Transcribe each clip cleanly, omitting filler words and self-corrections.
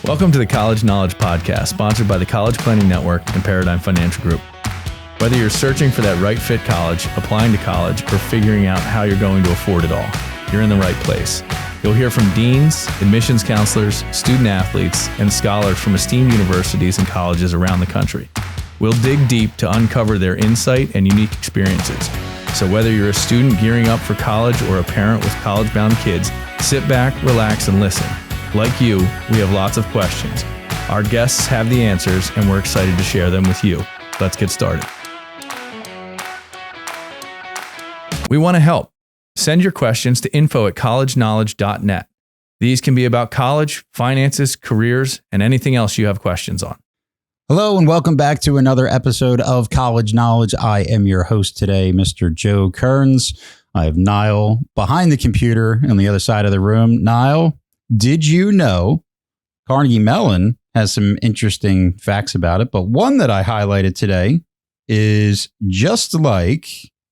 Welcome to the College Knowledge Podcast, sponsored by the College Planning Network and Paradigm Financial Group. Whether you're searching for that right fit college, applying to college, or figuring out how you're going to afford it all, you're in the right place. You'll hear from deans, admissions counselors, student athletes, and scholars from esteemed universities and colleges around the country. We'll dig deep to uncover their insight and unique experiences. So whether you're a student gearing up for college or a parent with college-bound kids, sit back, relax, and listen. Like you, we have lots of questions. Our guests have the answers, and we're excited to share them with you. Let's get started. We want to help. Send your questions to info@collegeknowledge.net. These can be about college, finances, careers, and anything else you have questions on. Hello and welcome back to another episode of College Knowledge. I am your host today, Mr. Joe Kearns. I have Niall behind the computer on the other side of the room. Niall, did you know Carnegie Mellon has some interesting facts about it, but one that I highlighted today is just like,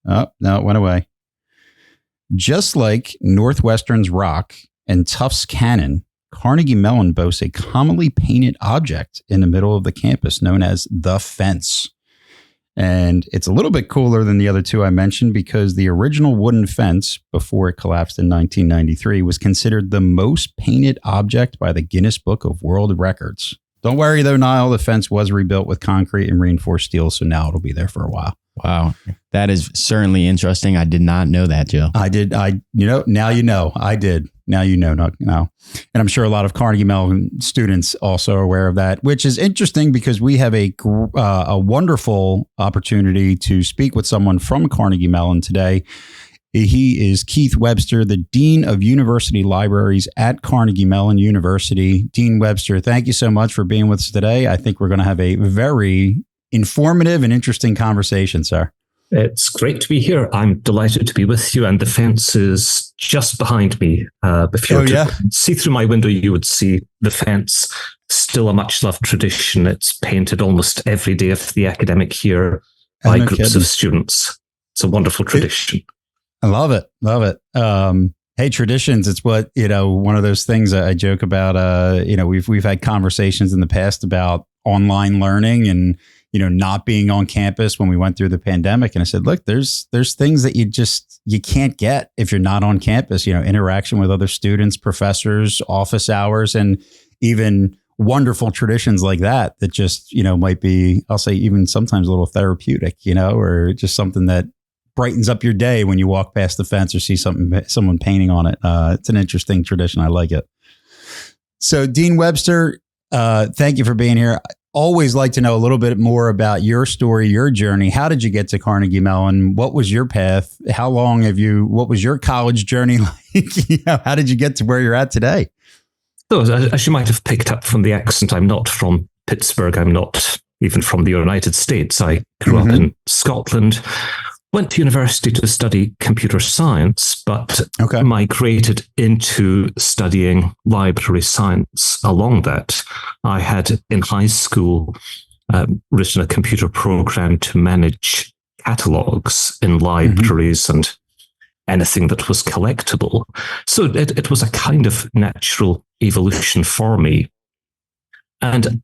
oh, no, it went away. Just like Northwestern's Rock and Tufts Cannon, Carnegie Mellon boasts a commonly painted object in the middle of the campus known as the fence. And it's a little bit cooler than the other two I mentioned because the original wooden fence, before it collapsed in 1993, was considered the most painted object by the Guinness Book of World Records. Don't worry though, Niall, the fence was rebuilt with concrete and reinforced steel, so now it'll be there for a while. Wow. That is certainly interesting. I did not know that, Joe. I did. Now you know. I did. Now you know. Now. And I'm sure a lot of Carnegie Mellon students also are aware of that, which is interesting because we have a wonderful opportunity to speak with someone from Carnegie Mellon today. He is Keith Webster, the Dean of University Libraries at Carnegie Mellon University. Dean Webster, thank you so much for being with us today. I think we're going to have a very informative and interesting conversation, sir. It's great to be here. I'm delighted to be with you, and the fence is just behind me. If you were to see through my window, you would see the fence. Still a much-loved tradition. It's painted almost every day of the academic year by groups of students. It's a wonderful tradition. I love it. Love it. Hey, traditions. It's what, one of those things I joke about. We've had conversations in the past about online learning and, not being on campus when we went through the pandemic. And I said, look, there's things that you can't get if you're not on campus, interaction with other students, professors, office hours, and even wonderful traditions like that just, might be, I'll say even sometimes a little therapeutic, or just something that brightens up your day when you walk past the fence or see someone painting on it. It's an interesting tradition. I like it. So Dean Webster, thank you for being here. Always like to know a little bit more about your story, your journey. How did you get to Carnegie Mellon? What was your path? What was your college journey like? How did you get to where you're at today? So, as you might have picked up from the accent, I'm not from Pittsburgh. I'm not even from the United States. I grew up in Scotland. Went to university to study computer science, but migrated into studying library science along that. I had in high school written a computer program to manage catalogs in libraries and anything that was collectible. So it was a kind of natural evolution for me. And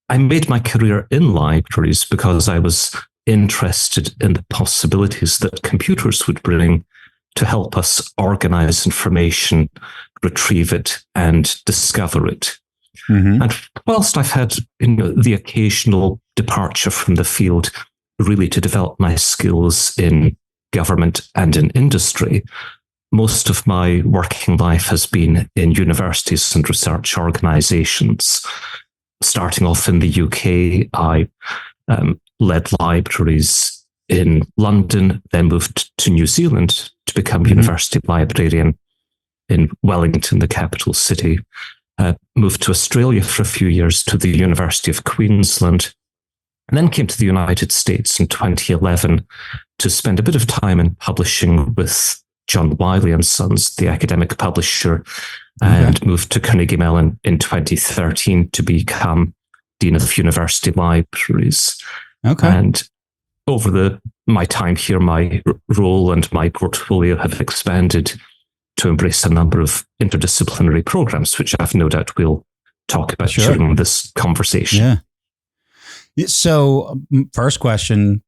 I made my career in libraries because I was interested in the possibilities that computers would bring to help us organize information, retrieve it, and discover it. And whilst I've had the occasional departure from the field really to develop my skills in government and in industry, most of my working life has been in universities and research organizations. Starting off in the UK, I led libraries in London, then moved to New Zealand to become university librarian in Wellington, the capital city. Moved to Australia for a few years to the University of Queensland, and then came to the United States in 2011 to spend a bit of time in publishing with John Wiley & Sons, the academic publisher, and moved to Carnegie Mellon in 2013 to become Dean of University Libraries. And over my time here, my role and my portfolio have expanded to embrace a number of interdisciplinary programs, which I've no doubt we'll talk about during this conversation. Yeah. So, first question,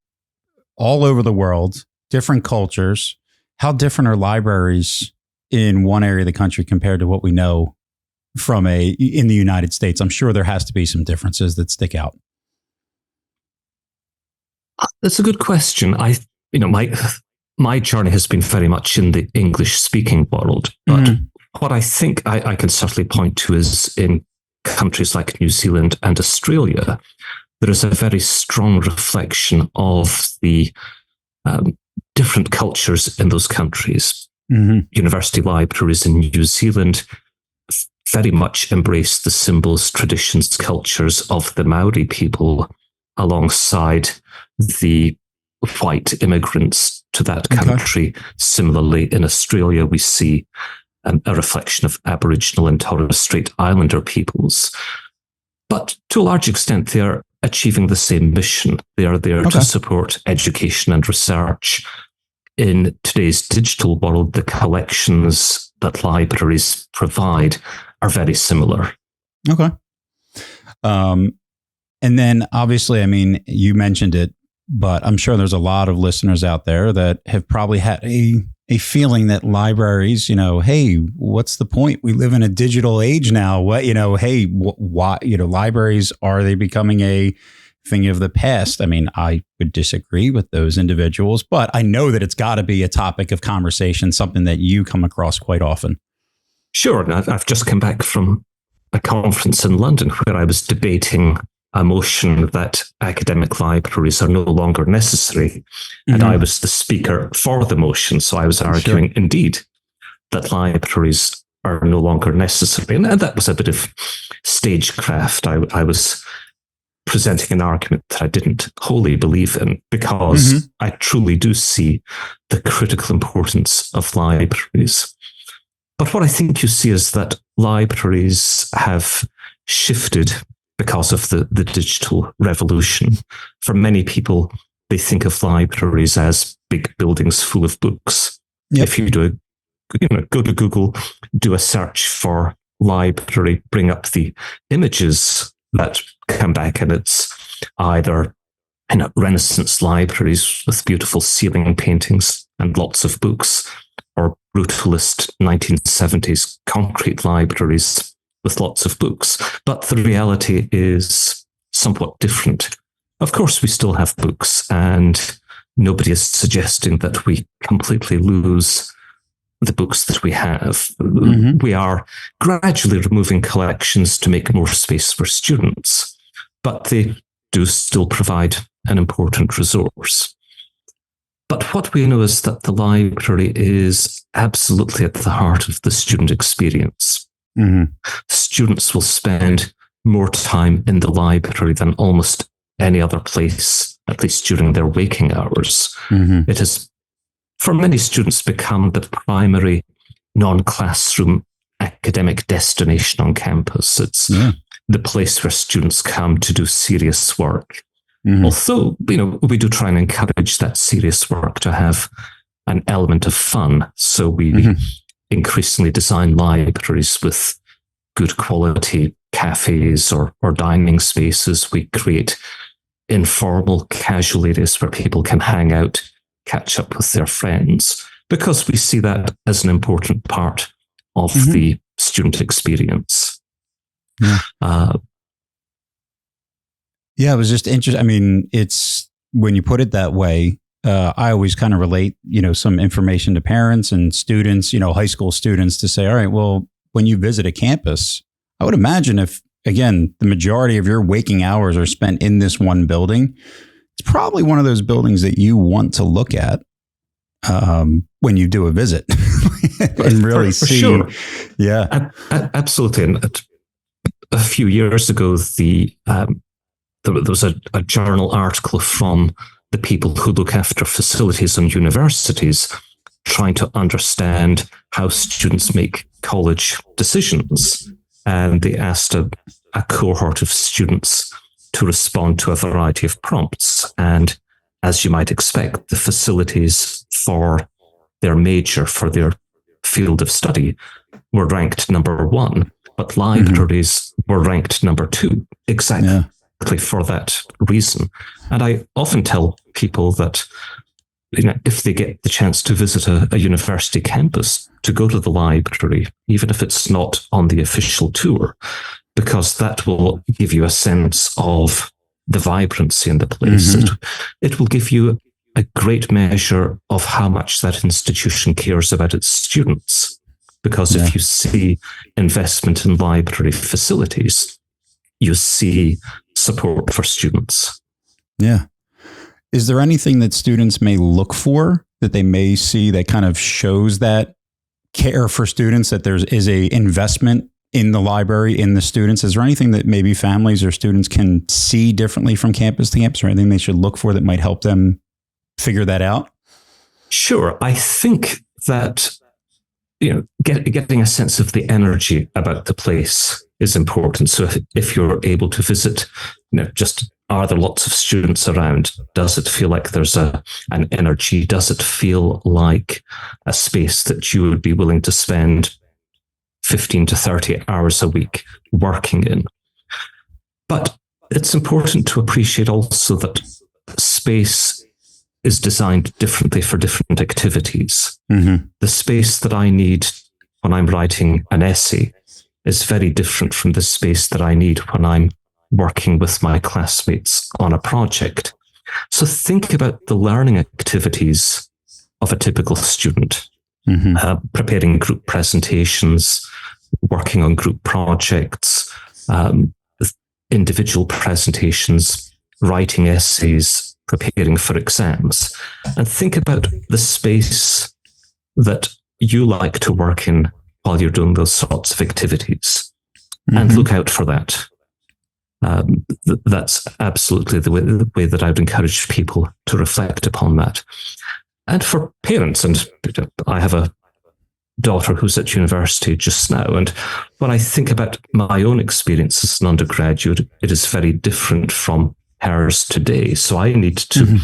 all over the world, different cultures, how different are libraries in one area of the country compared to what we know in the United States? I'm sure there has to be some differences that stick out. That's a good question. My journey has been very much in the English-speaking world, but what I think I can certainly point to is in countries like New Zealand and Australia, there is a very strong reflection of the different cultures in those countries. University libraries in New Zealand very much embrace the symbols, traditions, cultures of the Maori people alongside the white immigrants to that country. Similarly, in Australia, we see a reflection of Aboriginal and Torres Strait Islander peoples. But to a large extent, they are achieving the same mission. They are there to support education and research. In today's digital world, the collections that libraries provide are very similar. Okay. And then obviously, I mean, you mentioned it, but I'm sure there's a lot of listeners out there that have probably had a feeling that libraries, hey, what's the point? We live in a digital age now. What, hey, why, libraries, are they becoming a thing of the past? I mean, I would disagree with those individuals, but I know that it's got to be a topic of conversation, something that you come across quite often. Sure. I've just come back from a conference in London where I was debating a motion that academic libraries are no longer necessary. And I was the speaker for the motion. So I was arguing, indeed, that libraries are no longer necessary. And that was a bit of stagecraft. I was presenting an argument that I didn't wholly believe in, because I truly do see the critical importance of libraries. But what I think you see is that libraries have shifted because of the digital revolution. For many people, they think of libraries as big buildings full of books. Yep. If you go to Google, do a search for library, bring up the images that come back, and it's either Renaissance libraries with beautiful ceiling paintings and lots of books, or brutalist 1970s concrete libraries with lots of books. But the reality is somewhat different. Of course, we still have books, and nobody is suggesting that we completely lose the books that we have. We are gradually removing collections to make more space for students, but they do still provide an important resource. But what we know is that the library is absolutely at the heart of the student experience. Students will spend more time in the library than almost any other place, at least during their waking hours. It has, for many students, become the primary non-classroom academic destination on campus. It's the place where students come to do serious work. Although, we do try and encourage that serious work to have an element of fun. So we increasingly design libraries with good quality cafes or dining spaces. We create informal, casual areas where people can hang out, catch up with their friends, because we see that as an important part of the student experience. It was just interesting. I mean, it's, when you put it that way, I always kind of relate, some information to parents and students, high school students, to say, all right, well, when you visit a campus, I would imagine if, again, the majority of your waking hours are spent in this one building, it's probably one of those buildings that you want to look at when you do a visit and really see. Sure. Yeah, absolutely. And a few years ago, there was a journal article from the people who look after facilities and universities, trying to understand how students make college decisions. And they asked a cohort of students to respond to a variety of prompts. And as you might expect, the facilities for their major, for their field of study, were ranked number one. But libraries were ranked number 2 exactly for that reason. And I often tell people that, if they get the chance to visit a university campus, to go to the library, even if it's not on the official tour, because that will give you a sense of the vibrancy in the place. It will give you a great measure of how much that institution cares about its students. Because if you see investment in library facilities, you see support for students. Yeah. Is there anything that students may look for that they may see that kind of shows that care for students, that there is a investment in the library, in the students? Is there anything that maybe families or students can see differently from campus to campus, or anything they should look for that might help them figure that out? Sure. I think that, getting a sense of the energy about the place is important. So if you're able to visit, just, are there lots of students around? Does it feel like there's an energy? Does it feel like a space that you would be willing to spend 15 to 30 hours a week working in? But it's important to appreciate also that space is designed differently for different activities. The space that I need when I'm writing an essay is very different from the space that I need when I'm working with my classmates on a project. So think about the learning activities of a typical student, preparing group presentations, working on group projects, individual presentations, writing essays, preparing for exams. And think about the space that you like to work in while you're doing those sorts of activities, and look out for that. That's absolutely the way that I would encourage people to reflect upon that. And for parents, and I have a daughter who's at university just now, and when I think about my own experience as an undergraduate, it is very different from hers today. So I need to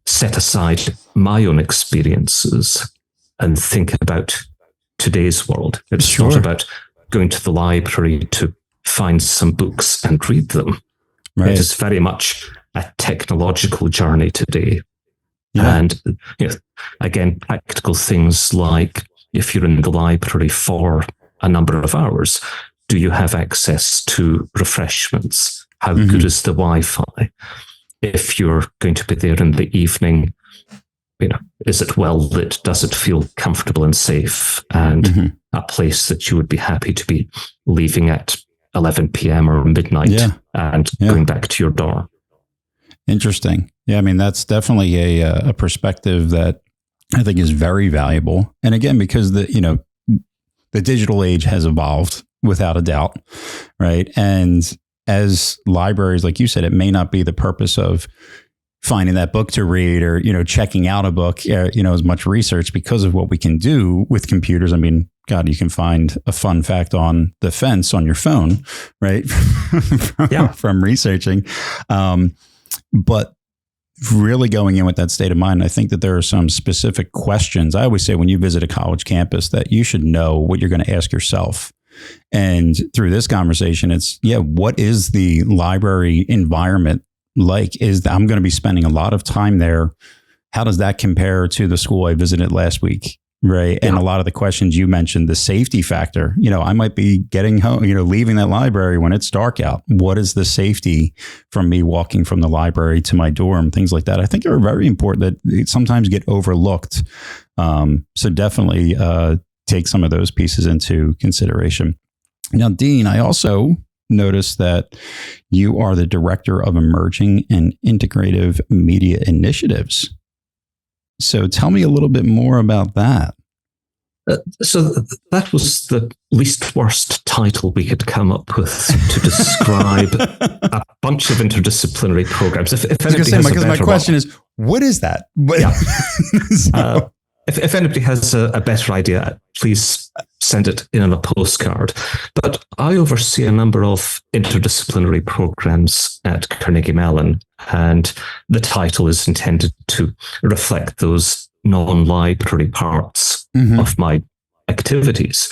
set aside my own experiences and think about today's world. It's not about going to the library to find some books and read them. It is very much a technological journey today. And again, practical things like, if you're in the library for a number of hours, do you have access to refreshments? How good is the Wi-Fi? If you're going to be there in the evening, is it well lit? Does it feel comfortable and safe? And a place that you would be happy to be leaving at 11 p.m. or midnight and going back to your dorm. Interesting. Yeah, I mean, that's definitely a perspective that I think is very valuable. And again, because the digital age has evolved without a doubt, right? And as libraries, like you said, it may not be the purpose of finding that book to read or, checking out a book, as much research because of what we can do with computers. I mean, God, you can find a fun fact on the fence on your phone, right? from researching. But really going in with that state of mind, I think that there are some specific questions. I always say when you visit a college campus that you should know what you're going to ask yourself. And through this conversation, it's, what is the library environment like? I'm going to be spending a lot of time there. How does that compare to the school I visited last week? Right. And a lot of the questions you mentioned, the safety factor, I might be getting home, leaving that library when it's dark out. What is the safety from me walking from the library to my dorm? Things like that. I think are very important that sometimes get overlooked. So definitely take some of those pieces into consideration. Now, Dean, I also noticed that you are the director of emerging and integrative media initiatives. So tell me a little bit more about that. So that was the least worst title we could come up with to describe a bunch of interdisciplinary programs. My question is, what is that? If anybody has a better idea, please send it in on a postcard. But I oversee a number of interdisciplinary programs at Carnegie Mellon, and the title is intended to reflect those non-library parts of my activities.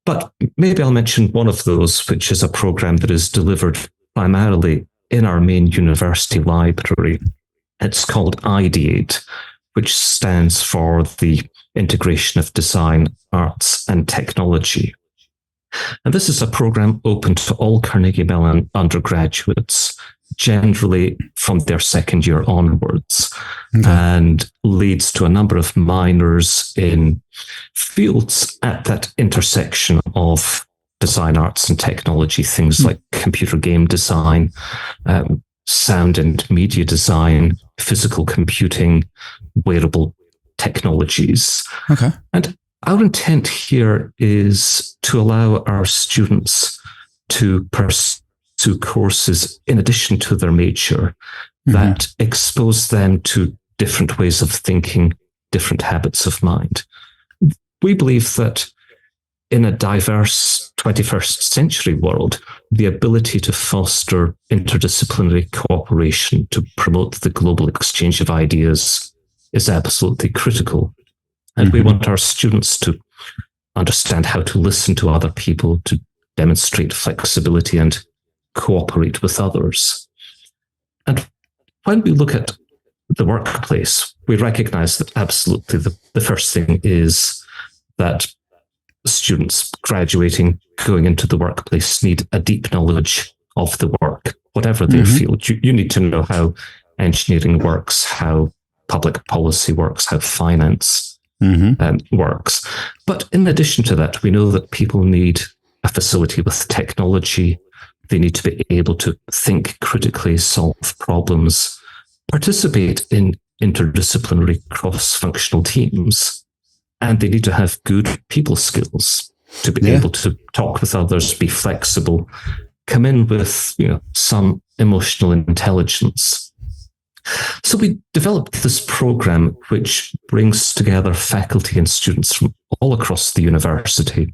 But maybe I'll mention one of those, which is a program that is delivered primarily in our main university library. It's called Ideate, which stands for the Integration of Design, Arts and Technology. And this is a program open to all Carnegie Mellon undergraduates, generally from their second year onwards, and leads to a number of minors in fields at that intersection of design, arts, and technology, things like computer game design, sound and media design, physical computing, wearable technologies. Okay. And our intent here is to allow our students to pursue courses in addition to their major that expose them to different ways of thinking, different habits of mind. We believe that in a diverse 21st century world, the ability to foster interdisciplinary cooperation to promote the global exchange of ideas is absolutely critical. And we want our students to understand how to listen to other people, to demonstrate flexibility and cooperate with others. And when we look at the workplace, we recognize that absolutely the first thing is that students graduating, going into the workplace need a deep knowledge of the work, whatever their field. You need to know how engineering works, how public policy works, how finance works. But in addition to that, we know that people need a facility with technology. They need to be able to think critically, solve problems, participate in interdisciplinary cross-functional teams, and they need to have good people skills to be able to talk with others, be flexible, come in with some emotional intelligence. So we developed this program which brings together faculty and students from all across the university.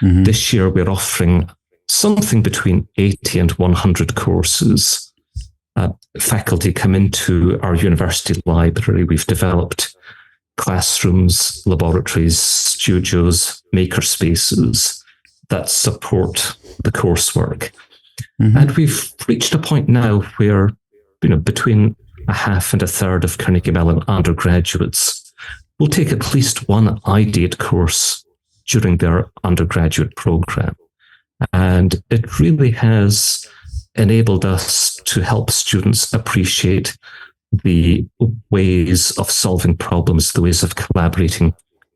This year we're offering something between 80 and 100 courses. Faculty come into our university library. We've developed classrooms, laboratories, studios, maker spaces that support the coursework. And we've reached a point now where, between a half and a third of Carnegie Mellon undergraduates will take at least one Ideate course during their undergraduate program. And it really has enabled us to help students appreciate the ways of solving problems, the ways of collaborating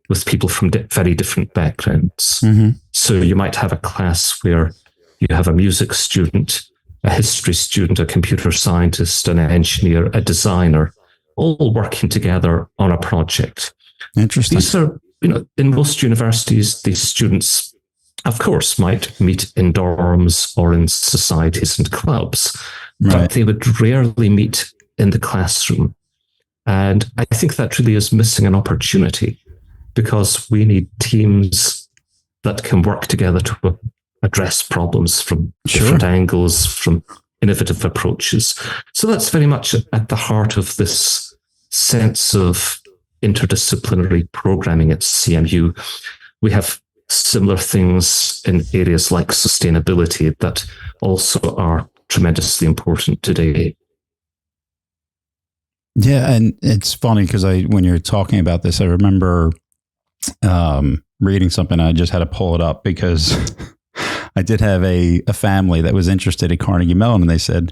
with people from very different backgrounds. So you might have a class where you have a music student, a history student, a computer scientist, an engineer, a designer, all working together on a project. Interesting. These are, in most universities, these students, of course, might meet in dorms or in societies and clubs, but they would rarely meet in the classroom. And I think that really is missing an opportunity, because we need teams that can work together to address problems from different angles, from innovative approaches. So that's very much at the heart of this sense of interdisciplinary programming at CMU. We have similar things in areas like sustainability that also are tremendously important today. Yeah, and it's funny because when you're talking about this, I remember reading something. I just had to pull it up because I did have a family that was interested in Carnegie Mellon, and they said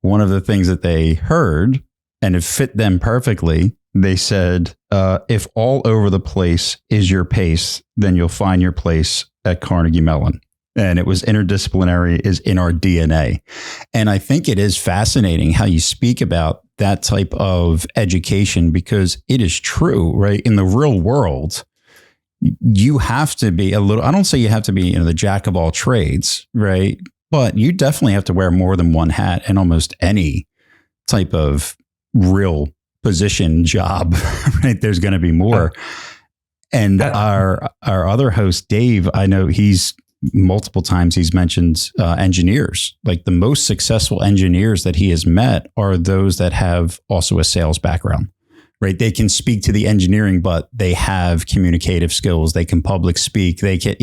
one of the things that they heard, and it fit them perfectly, they said, if all over the place is your pace, then you'll find your place at Carnegie Mellon. And it was interdisciplinary is in our DNA. And I think it is fascinating how you speak about that type of education, because it is true, right? In the real world, you have to be I don't say you have to be the jack of all trades, right? But you definitely have to wear more than one hat in almost any type of real position job, right? There's going to be more. And our other host, Dave, I know he's multiple times he's mentioned engineers. Like the most successful engineers that he has met are those that have also a sales background, right? They can speak to the engineering, but they have communicative skills. They can public speak. They can,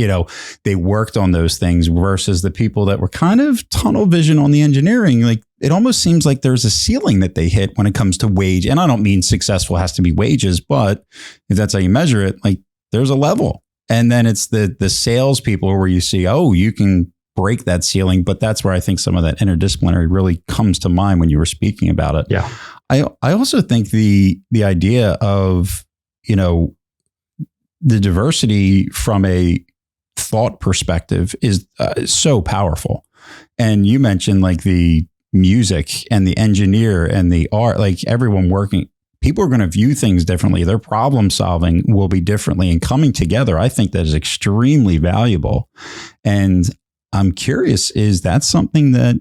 they worked on those things versus the people that were kind of tunnel vision on the engineering. Like it almost seems like there's a ceiling that they hit when it comes to wage. And I don't mean successful has to be wages, but if that's how you measure it, like there's a level. And then it's the sales people where you see, oh, you can break that ceiling. But that's where I think some of that interdisciplinary really comes to mind when you were speaking about it. Yeah. I also think the idea of, the diversity from a thought perspective is so powerful. And you mentioned like the music and the engineer and the art, like everyone working, people are going to view things differently. Their problem solving will be differently, and coming together, I think that is extremely valuable. And I'm curious, is that something that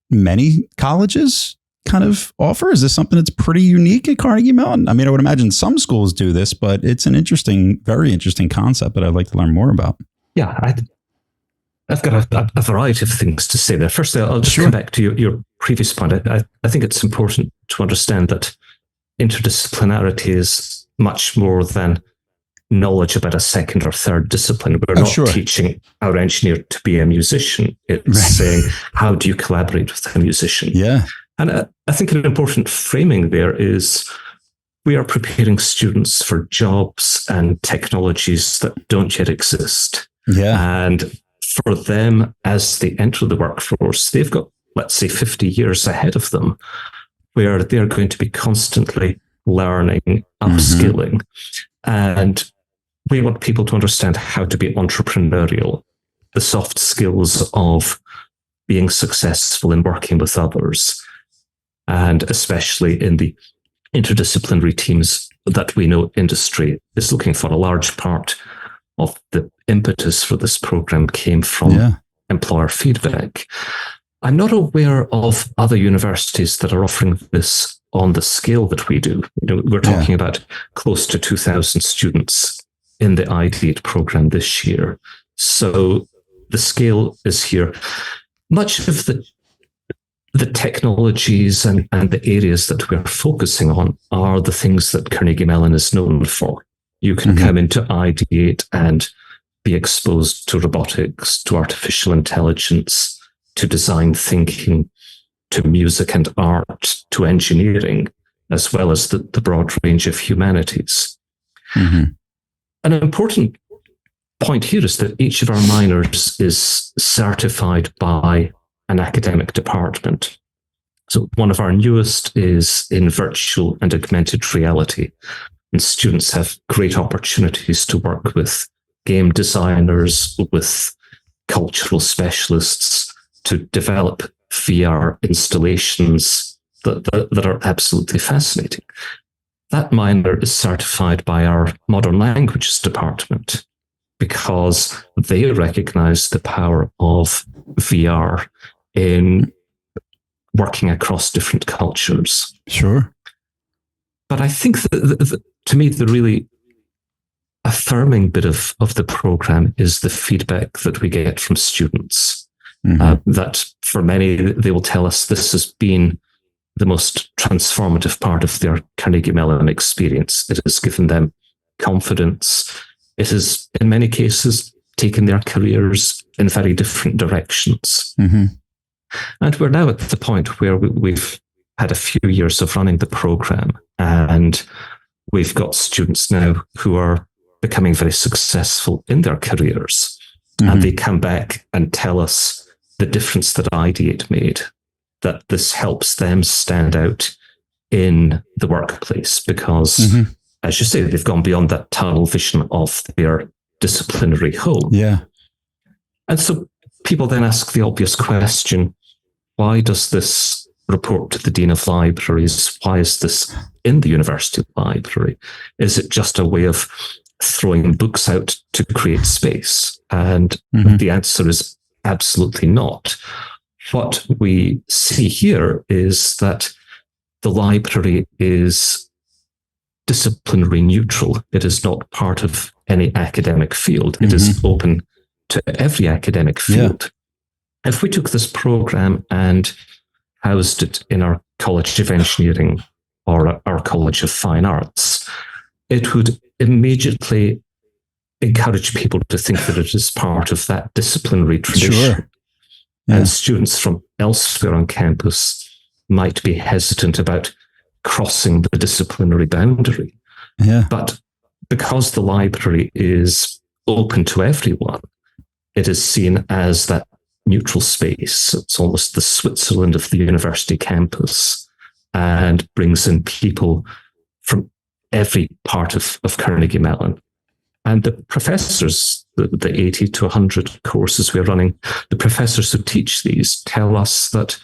many colleges kind of offer? Is this something that's pretty unique at Carnegie Mellon? I mean, I would imagine some schools do this, but it's an interesting, very interesting concept that I'd like to learn more about. Yeah, I've got a variety of things to say there. Firstly, I'll just come back to your previous point. I think it's important to understand that interdisciplinarity is much more than knowledge about a second or third discipline. We're not teaching our engineer to be a musician. It's saying, how do you collaborate with a musician? Yeah. And I think an important framing there is we are preparing students for jobs and technologies that don't yet exist. Yeah. And for them, as they enter the workforce, they've got, let's say, 50 years ahead of them, where they're going to be constantly learning, upskilling. And we want people to understand how to be entrepreneurial, the soft skills of being successful in working with others, and especially in the interdisciplinary teams that we know industry is looking for. A large part of the impetus for this program came from employer feedback. I'm not aware of other universities that are offering this on the scale that we do. We're talking about close to 2,000 students in the Ideate program this year. So the scale is here. Much of the technologies and the areas that we're focusing on are the things that Carnegie Mellon is known for. You can come into Ideate and be exposed to robotics, to artificial intelligence, to design thinking, to music and art, to engineering, as well as the broad range of humanities. An important point here is that each of our minors is certified by an academic department. So one of our newest is in virtual and augmented reality. And students have great opportunities to work with game designers, with cultural specialists, to develop VR installations that are absolutely fascinating. That minor is certified by our modern languages department because they recognize the power of VR in working across different cultures. Sure. But I think that to me, the really affirming bit of the program is the feedback that we get from students. That for many, they will tell us this has been the most transformative part of their Carnegie Mellon experience. It has given them confidence. It has, in many cases, taken their careers in very different directions. And we're now at the point where we've had a few years of running the program, and we've got students now who are becoming very successful in their careers. And they come back and tell us the difference that Ideate made, that this helps them stand out in the workplace because, as you say, they've gone beyond that tunnel vision of their disciplinary home. And so people then ask the obvious question, why does this report to the Dean of Libraries? Why is this in the university library? Is it just a way of throwing books out to create space? And the answer is absolutely not. What we see here is that the library is disciplinary neutral. It is not part of any academic field. It is open to every academic field. If we took this program and housed it in our College of Engineering or our College of Fine Arts, it would immediately encourage people to think that it is part of that disciplinary tradition. Sure. Yeah. And students from elsewhere on campus might be hesitant about crossing the disciplinary boundary. Yeah. But because the library is open to everyone, it is seen as that neutral space. It's almost the Switzerland of the university campus, and brings in people from every part of Carnegie Mellon. And the professors, the 80 to 100 courses we're running, the professors who teach these tell us that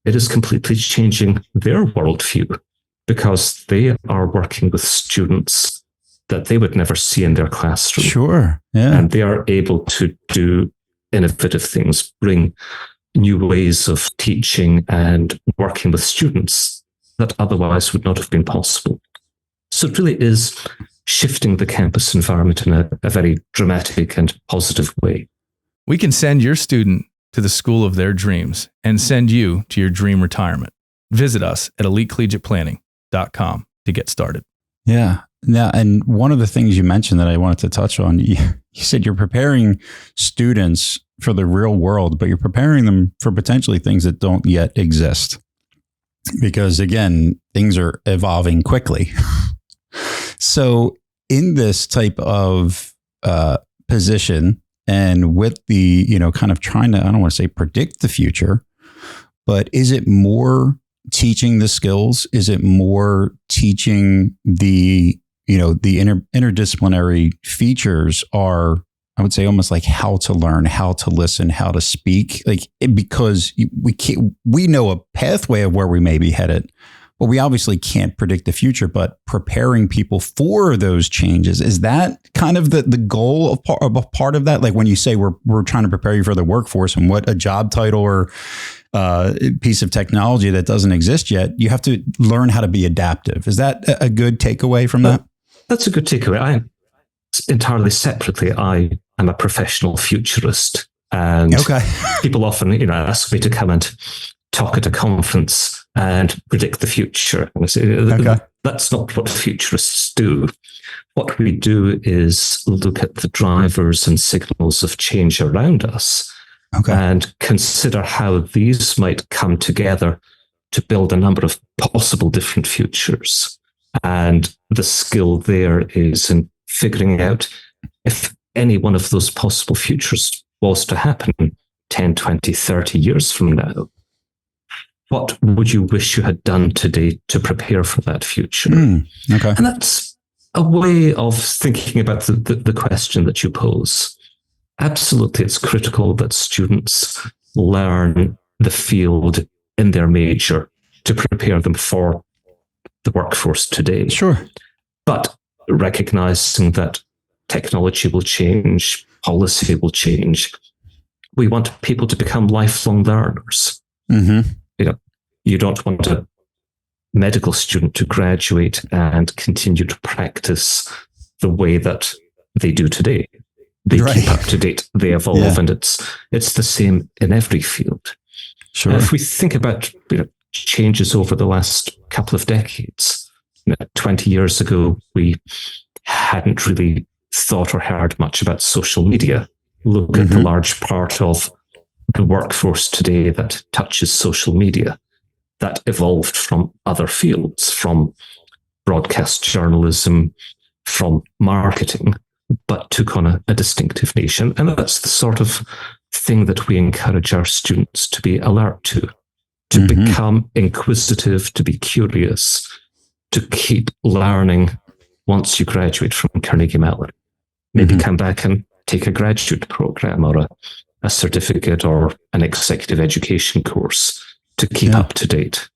it is completely changing their worldview, because they are working with students that they would never see in their classroom. Sure. Yeah. And they are able to do innovative things, bring new ways of teaching and working with students that otherwise would not have been possible. So it really is shifting the campus environment in a very dramatic and positive way. We can send your student to the school of their dreams and send you to your dream retirement. Visit us at elitecollegiateplanning.com to get started. Yeah. Now, and one of the things you mentioned that I wanted to touch on, you said you're preparing students for the real world, but you're preparing them for potentially things that don't yet exist. Because again, things are evolving quickly. So in this type of position, and with the, kind of trying to, I don't want to say predict the future, but is it more teaching the skills? Is it more teaching the interdisciplinary features are, I would say, almost like how to learn, how to listen, how to speak, because we know a pathway of where we may be headed, but we obviously can't predict the future. But preparing people for those changes, is that kind of the goal of a part of that? Like when you say we're trying to prepare you for the workforce, and what a job title or piece of technology that doesn't exist yet, you have to learn how to be adaptive. Is that a good takeaway from that? That's a good takeaway. Entirely separately, I am a professional futurist, and people often, ask me to come and talk at a conference and predict the future. And I say, that's not what futurists do. What we do is look at the drivers and signals of change around us, and consider how these might come together to build a number of possible different futures. And the skill there is in figuring out if any one of those possible futures was to happen 10, 20, 30 years from now, what would you wish you had done today to prepare for that future? And that's a way of thinking about the question that you pose. Absolutely, it's critical that students learn the field in their major to prepare them for the workforce today. Sure. But recognizing that technology will change, policy will change. We want people to become lifelong learners. Mm-hmm. You don't want a medical student to graduate and continue to practice the way that they do today. They keep up to date, they evolve, and it's the same in every field. Sure. And if we think about changes over the last couple of decades, 20 years ago, we hadn't really thought or heard much about social media. Look at the large part of the workforce today that touches social media. That evolved from other fields, from broadcast journalism, from marketing, but took on a distinctive nation. And that's the sort of thing that we encourage our students to be alert to become inquisitive, to be curious, to keep learning once you graduate from Carnegie Mellon. Maybe come back and take a graduate program or a certificate or an executive education course to keep up to date.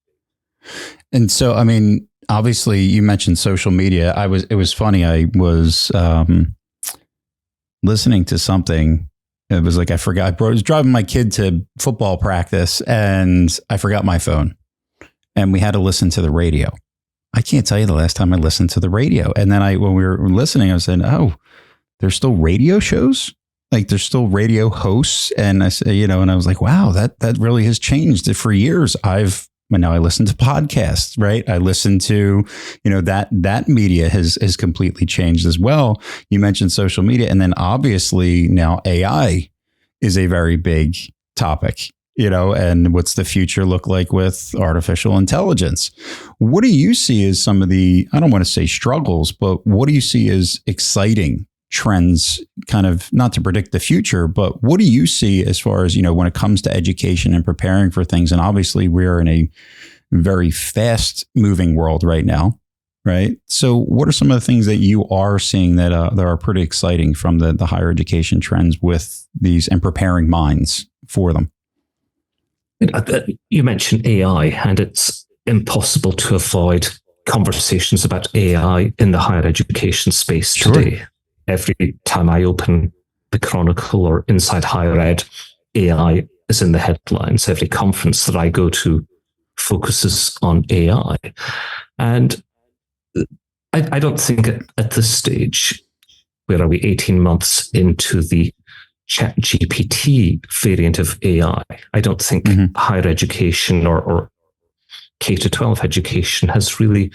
And so, I mean, obviously you mentioned social media. It was funny. I was listening to something. It was like, I forgot, I was driving my kid to football practice and I forgot my phone and we had to listen to the radio. I can't tell you the last time I listened to the radio. And then when we were listening, I was saying, oh, there's still radio shows? Like there's still radio hosts. And I said, and I was like, wow, that really has changed. For years, I've now I listen to podcasts, right? I listen to, that media has completely changed as well. You mentioned social media, and then obviously now AI is a very big topic, and what's the future look like with artificial intelligence? What do you see as some of the, I don't want to say struggles, but what do you see as exciting trends, kind of not to predict the future, but what do you see as far as, when it comes to education and preparing for things? And obviously we're in a very fast moving world right now, right? So what are some of the things that you are seeing that are pretty exciting from the higher education trends with these and preparing minds for them? You mentioned AI, and it's impossible to avoid conversations about AI in the higher education space today. Every time I open the Chronicle or Inside Higher Ed, AI is in the headlines. Every conference that I go to focuses on AI. And I don't think at this stage, where are we, 18 months into the ChatGPT variant of AI, I don't think higher education or K-12 education has really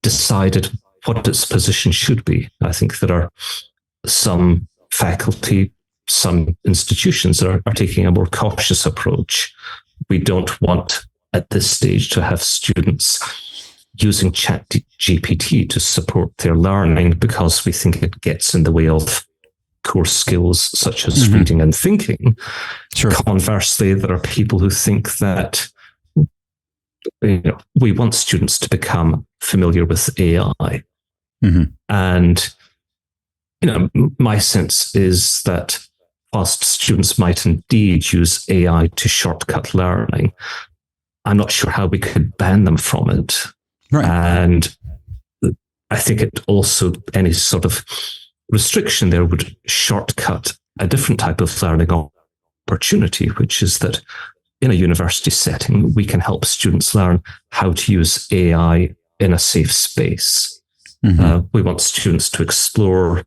decided what its position should be. I think there are some faculty, some institutions that are taking a more cautious approach. We don't want at this stage to have students using ChatGPT to support their learning because we think it gets in the way of core skills such as reading and thinking. Sure. Conversely, there are people who think that we want students to become familiar with AI. And, my sense is that whilst students might indeed use AI to shortcut learning, I'm not sure how we could ban them from it. Right. And I think it also, any sort of restriction there would shortcut a different type of learning opportunity, which is that in a university setting, we can help students learn how to use AI in a safe space. We want students to explore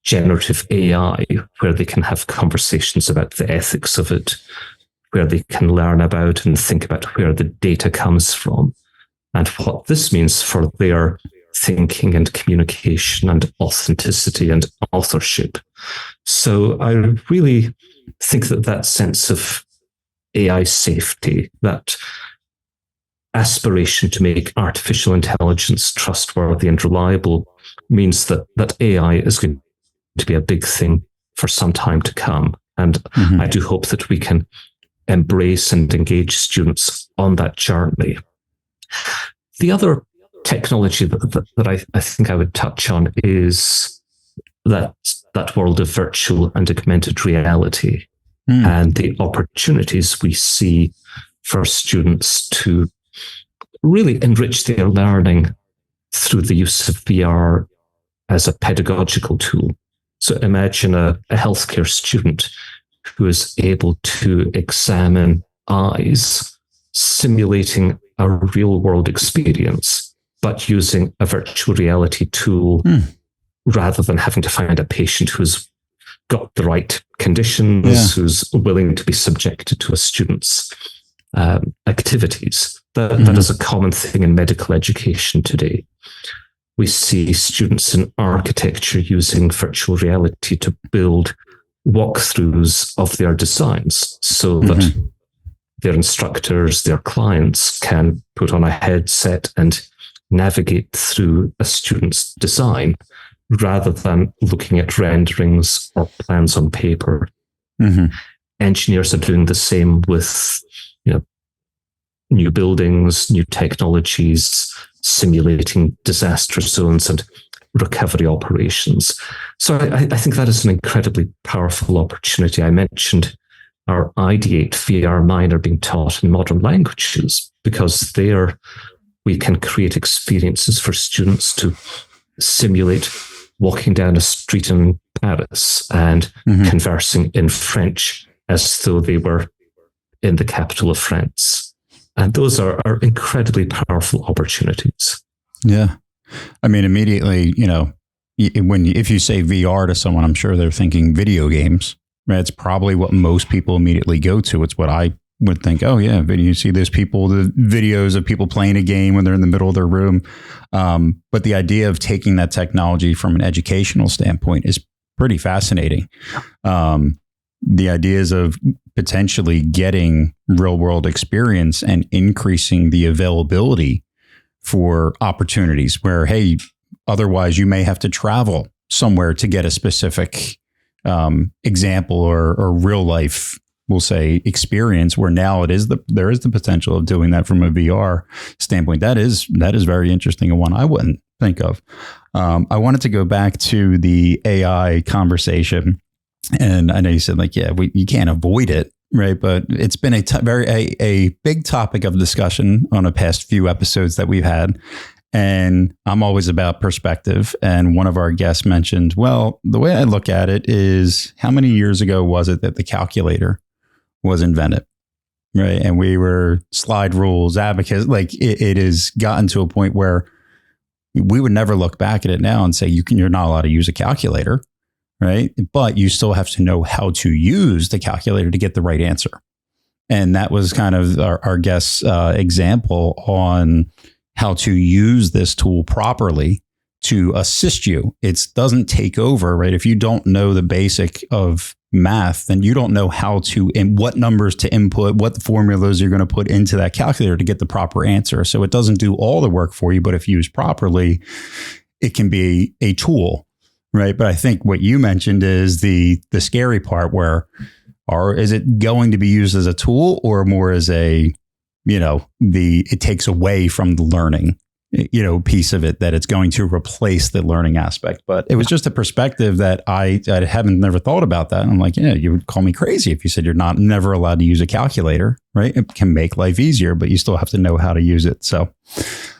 generative AI, where they can have conversations about the ethics of it, where they can learn about and think about where the data comes from and what this means for their thinking and communication and authenticity and authorship. So I really think that sense of AI safety, that aspiration to make artificial intelligence trustworthy and reliable, means that AI is going to be a big thing for some time to come. And I do hope that we can embrace and engage students on that journey. The other technology that I think I would touch on is that world of virtual and augmented reality and the opportunities we see for students to really enrich their learning through the use of VR as a pedagogical tool. So imagine a healthcare student who is able to examine eyes, simulating a real world experience, but using a virtual reality tool rather than having to find a patient who's got the right conditions, who's willing to be subjected to a student's activities. That is a common thing in medical education today. We see students in architecture using virtual reality to build walkthroughs of their designs so that their instructors, their clients can put on a headset and navigate through a student's design rather than looking at renderings or plans on paper. Engineers are doing the same with new buildings, new technologies, simulating disaster zones and recovery operations. So I think that is an incredibly powerful opportunity. I mentioned our Ideate VR minor being taught in modern languages because there we can create experiences for students to simulate walking down a street in Paris and conversing in French as though they were in the capital of France. And those are incredibly powerful opportunities. Yeah. I mean, immediately, if you say VR to someone, I'm sure they're thinking video games. Right? It's probably what most people immediately go to. It's what I would think, oh yeah, but you see those people, the videos of people playing a game when they're in the middle of their room. But the idea of taking that technology from an educational standpoint is pretty fascinating. The ideas of potentially getting real world experience and increasing the availability for opportunities where, hey, otherwise you may have to travel somewhere to get a specific example or real life, we'll say, experience, where now there is the potential of doing that from a VR standpoint. That is very interesting, and one I wouldn't think of. I wanted to go back to the AI conversation, and I know you said you can't avoid it, right? But it's been a big topic of discussion on the past few episodes that we've had. And I'm always about perspective. And one of our guests mentioned, well, the way I look at it is, how many years ago was it that the calculator was invented? Right. And we were slide rules advocates. Like it has gotten to a point where we would never look back at it now and say, you're not allowed to use a calculator. Right. But you still have to know how to use the calculator to get the right answer. And that was kind of our guest's example on how to use this tool properly to assist you. It doesn't take over, right? If you don't know the basic of math, then you don't know how to, and what numbers to input, what formulas you're going to put into that calculator to get the proper answer. So it doesn't do all the work for you, but if used properly, it can be a tool, right? But I think what you mentioned is the scary part, where, or is it going to be used as a tool or more as a, it takes away from the learning, piece of it, that it's going to replace the learning aspect. But it was just a perspective that I haven't never thought about that. And I'm like, you would call me crazy if you said you're never allowed to use a calculator, right? It can make life easier, but you still have to know how to use it. So,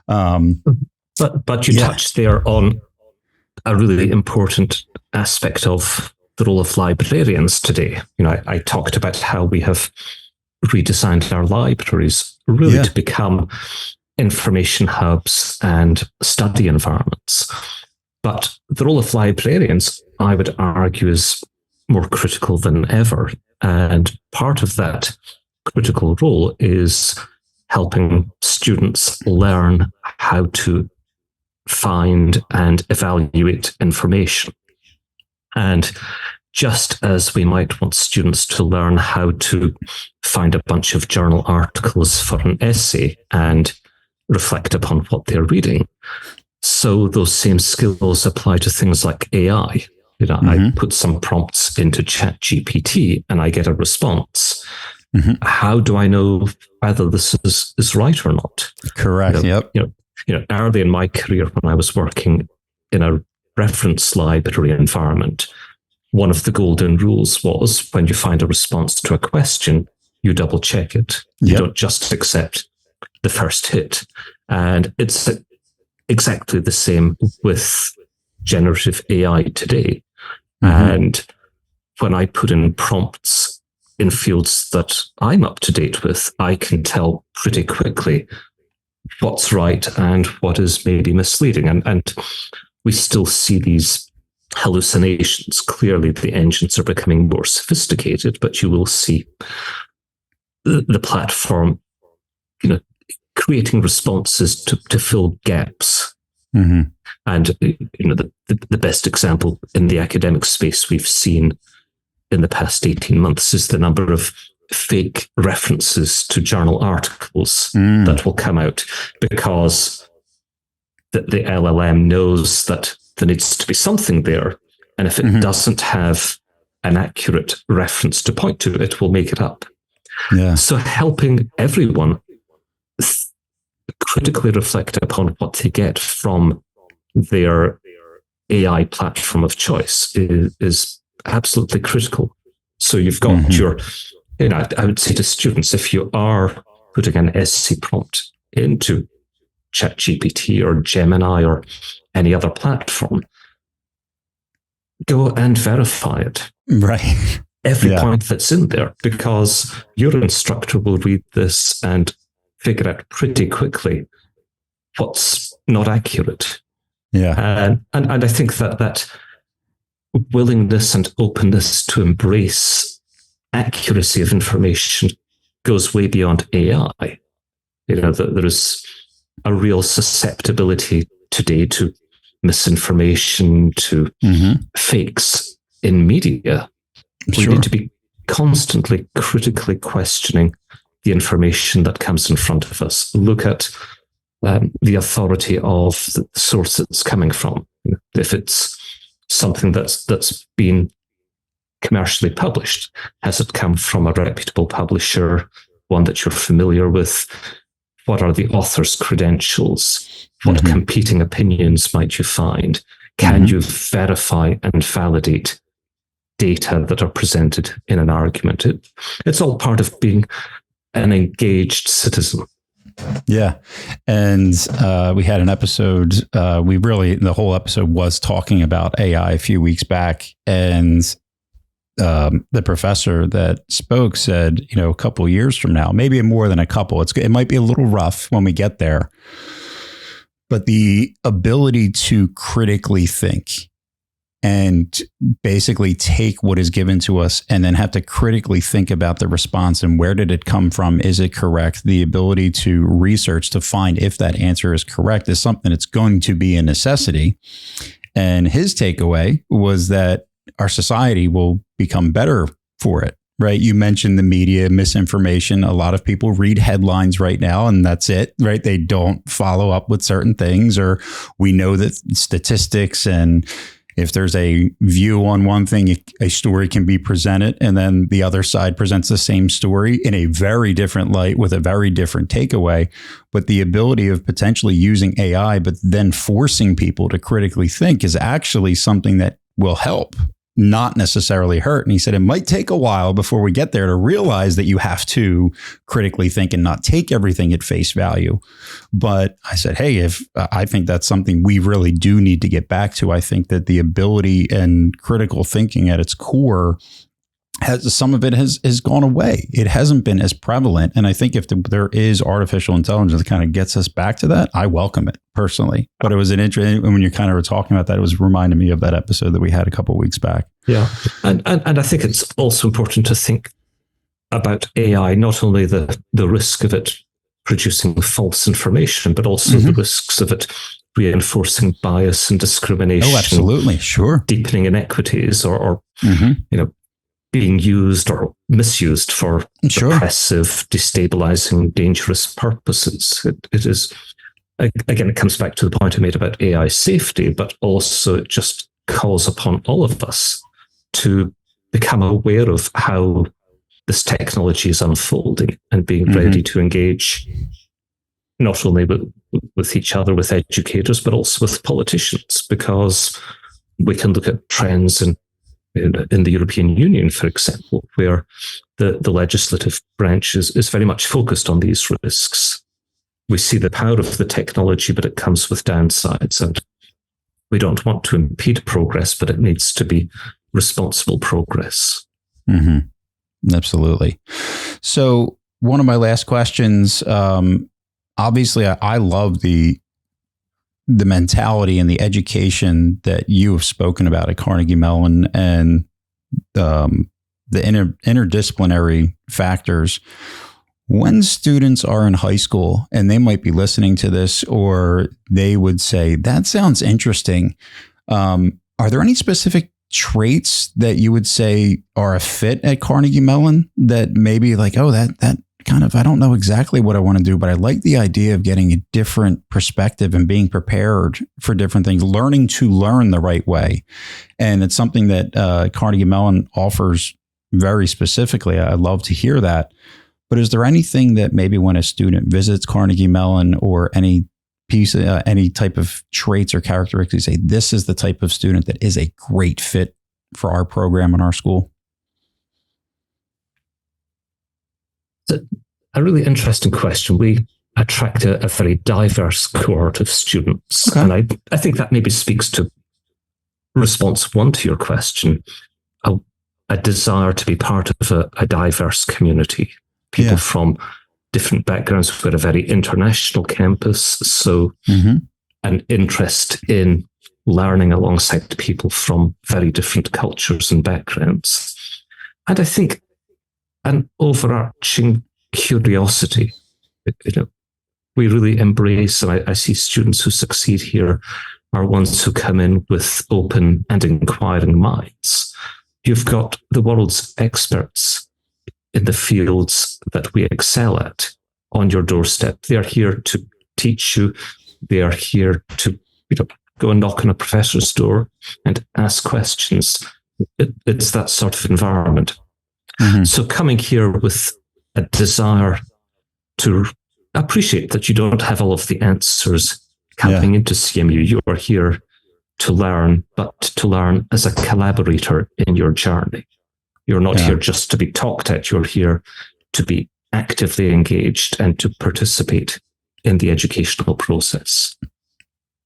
but you touched there on a really important aspect of the role of librarians today. I talked about how we have redesigned our libraries really to become information hubs and study environments. But the role of librarians, I would argue, is more critical than ever. And part of that critical role is helping students learn how to find and evaluate information. And just as we might want students to learn how to find a bunch of journal articles for an essay and reflect upon what they're reading, so those same skills apply to things like AI. I put some prompts into ChatGPT and I get a response. How do I know whether this is right or not? Correct. Early in my career, when I was working in a reference library environment, one of the golden rules was, when you find a response to a question, you double check it. You don't just accept the first hit. And it's exactly the same with generative AI today. And when I put in prompts in fields that I'm up to date with, I can tell pretty quickly what's right and what is maybe misleading. And we still see these hallucinations. Clearly, the engines are becoming more sophisticated, but you will see the platform, creating responses to fill gaps. And the best example in the academic space we've seen in the past 18 months is the number of fake references to journal articles that will come out, because the LLM knows that there needs to be something there. And if it doesn't have an accurate reference to point to, it will make it up. So helping everyone critically reflect upon what they get from their AI platform of choice is absolutely critical. So you've got your, I would say to students, if you are putting an essay prompt into ChatGPT or Gemini or any other platform, go and verify it. Right. Every point that's in there, because your instructor will read this and figure out pretty quickly what's not accurate. And I think that willingness and openness to embrace accuracy of information goes way beyond AI. There is a real susceptibility today to misinformation, to fakes in media. We need to be constantly critically questioning the information that comes in front of us. Look at the authority of the source it's coming from. If it's something that's been commercially published, has it come from a reputable publisher, one that you're familiar with? What are the author's credentials? What competing opinions might you find? Can you verify and validate data that are presented in an argument? It's all part of being an engaged citizen. Yeah. And we had an episode, the whole episode was talking about AI a few weeks back. And the professor that spoke said, a couple years from now, maybe more than a couple, it might be a little rough when we get there, but the ability to critically think and basically take what is given to us and then have to critically think about the response and where did it come from? Is it correct? The ability to research to find if that answer is correct is something that's going to be a necessity. And his takeaway was that our society will become better for it, right? You mentioned the media, misinformation. A lot of people read headlines right now and that's it, right? They don't follow up with certain things, or we know that statistics, and if there's a view on one thing, a story can be presented and then the other side presents the same story in a very different light with a very different takeaway. But the ability of potentially using AI, but then forcing people to critically think is actually something that will help, not necessarily hurt. And he said it might take a while before we get there to realize that you have to critically think and not take everything at face value. But I said, hey, I think that's something we really do need to get back to. I think that the ability and critical thinking at its core some of it has gone away. It hasn't been as prevalent. And I think if there is artificial intelligence that kind of gets us back to that, I welcome it personally. But it was an interesting, when you kind of were talking about that, it was reminding me of that episode that we had a couple of weeks back. Yeah. And I think it's also important to think about AI, not only the risk of it producing false information, but also the risks of it reinforcing bias and discrimination. Oh, absolutely. Sure. Deepening inequities or being used or misused for oppressive, destabilizing, dangerous purposes. It is, again, it comes back to the point I made about AI safety, but also it just calls upon all of us to become aware of how this technology is unfolding and being ready to engage not only with each other, with educators, but also with politicians, because we can look at trends in the European Union, for example, where the legislative branch is very much focused on these risks. We see the power of the technology, but it comes with downsides, and we don't want to impede progress, but it needs to be responsible progress. Absolutely. So one of my last questions, obviously I love the mentality and the education that you have spoken about at Carnegie Mellon, and the interdisciplinary factors. When students are in high school and they might be listening to this, or they would say, that sounds interesting. Are there any specific traits that you would say are a fit at Carnegie Mellon that maybe like, oh, that kind of, I don't know exactly what I want to do, but I like the idea of getting a different perspective and being prepared for different things, learning to learn the right way. And it's something that Carnegie Mellon offers very specifically. I'd love to hear that. But is there anything that maybe when a student visits Carnegie Mellon, or any piece, any type of traits or characteristics, say this is the type of student that is a great fit for our program in our school? A really interesting question. We attract a very diverse cohort of students. Okay. And I think that maybe speaks to response one to your question, a desire to be part of a diverse community. People from different backgrounds. We've got a very international campus, so an interest in learning alongside people from very different cultures and backgrounds. And I think an overarching curiosity. We really embrace, and I see students who succeed here are ones who come in with open and inquiring minds. You've got the world's experts in the fields that we excel at on your doorstep. They are here to teach you. They are here to go and knock on a professor's door and ask questions. It's that sort of environment. Mm-hmm. So coming here with a desire to appreciate that you don't have all of the answers coming into CMU. You are here to learn, but to learn as a collaborator in your journey. You're not here just to be talked at. You're here to be actively engaged and to participate in the educational process.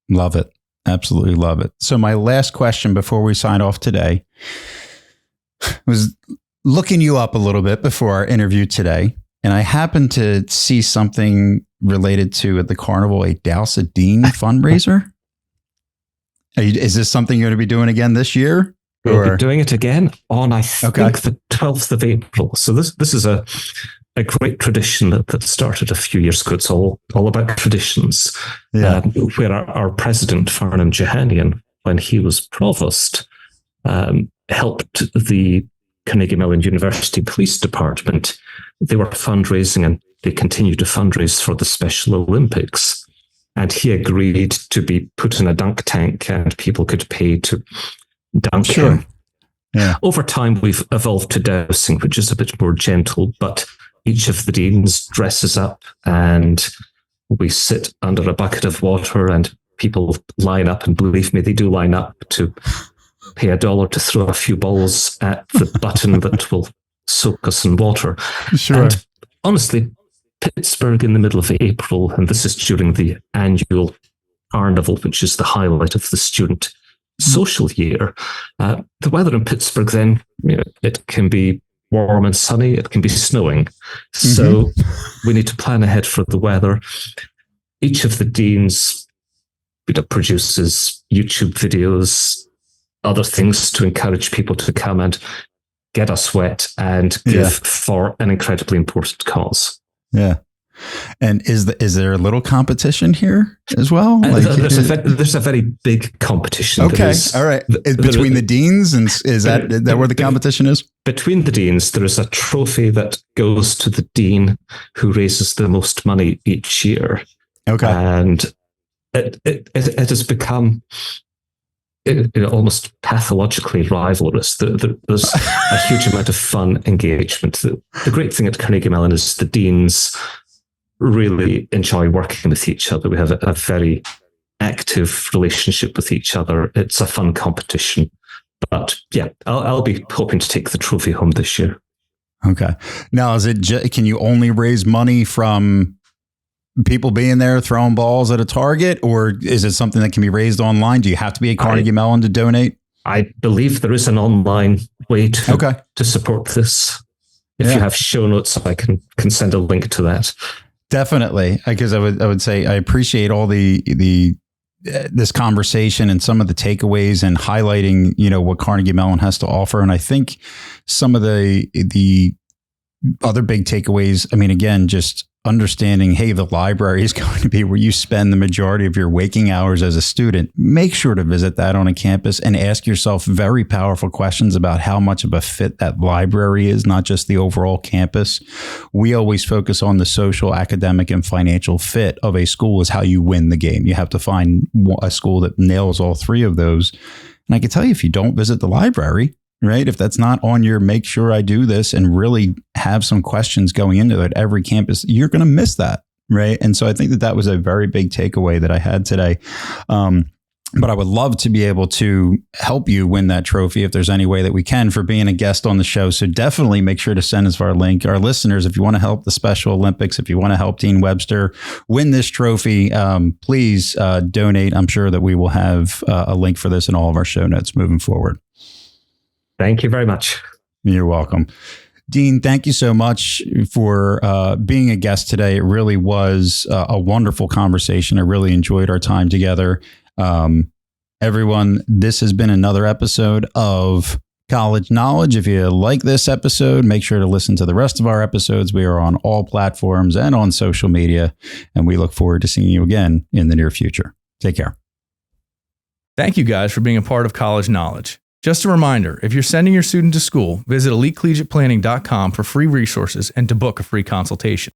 Love it. Absolutely love it. So my last question before we sign off today was looking you up a little bit before our interview today. And I happened to see something related to at the carnival, a Douse a Dean fundraiser. Is this something you're going to be doing again this year? We'll be doing it again on, I think, the 12th of April. So this is a great tradition that started a few years ago. It's all about traditions. Yeah. Where our president, Farnham Jahanian, when he was provost, helped the Carnegie Mellon University Police Department. They were fundraising and they continue to fundraise for the Special Olympics. And he agreed to be put in a dunk tank and people could pay to dunk him. Yeah. Over time, we've evolved to dousing, which is a bit more gentle, but each of the deans dresses up and we sit under a bucket of water and people line up, and believe me, they do line up to pay $1 to throw a few balls at the button that will soak us in water. Sure. And honestly, Pittsburgh in the middle of April, and this is during the annual carnival, which is the highlight of the student social year. The weather in Pittsburgh then, it can be warm and sunny, it can be snowing. So we need to plan ahead for the weather. Each of the deans produces YouTube videos, other things to encourage people to come and get us wet and give for an incredibly important cause. Yeah. And is there a little competition here as well? There's a very big competition. Okay. All right. Between the deans, and is that where the competition is? Between the deans, there is a trophy that goes to the dean who raises the most money each year. Okay. And it has become almost pathologically rivalrous. There's a huge amount of fun engagement. The great thing at Carnegie Mellon is the deans really enjoy working with each other. We have a very active relationship with each other. It's a fun competition. But yeah, I'll be hoping to take the trophy home this year. Okay. Now, can you only raise money from people being there throwing balls at a target, or is it something that can be raised online? Do you have to be a Carnegie Mellon to donate? I believe there is an online way to support this. If you have show notes, I can send a link to that. Definitely, because I would say I appreciate all this conversation and some of the takeaways and highlighting what Carnegie Mellon has to offer. And I think some of the other big takeaways, I mean, again, just understanding, hey, the library is going to be where you spend the majority of your waking hours as a student. Make sure to visit that on a campus and ask yourself very powerful questions about how much of a fit that library is, not just the overall campus. We always focus on the social, academic, and financial fit of a school is how you win the game. You have to find a school that nails all three of those. And I can tell you, if you don't visit the library, right? If that's not on your make sure I do this and really have some questions going into it, every campus, you're going to miss that, right? And so I think that was a very big takeaway that I had today. But I would love to be able to help you win that trophy if there's any way that we can for being a guest on the show. So definitely make sure to send us our link. Our listeners, if you want to help the Special Olympics, if you want to help Dean Webster win this trophy, please donate. I'm sure that we will have a link for this in all of our show notes moving forward. Thank you very much. You're welcome. Dean, thank you so much for being a guest today. It really was a wonderful conversation. I really enjoyed our time together. Everyone, this has been another episode of College Knowledge. If you like this episode, make sure to listen to the rest of our episodes. We are on all platforms and on social media, and we look forward to seeing you again in the near future. Take care. Thank you guys for being a part of College Knowledge. Just a reminder, if you're sending your student to school, visit elitecollegiateplanning.com for free resources and to book a free consultation.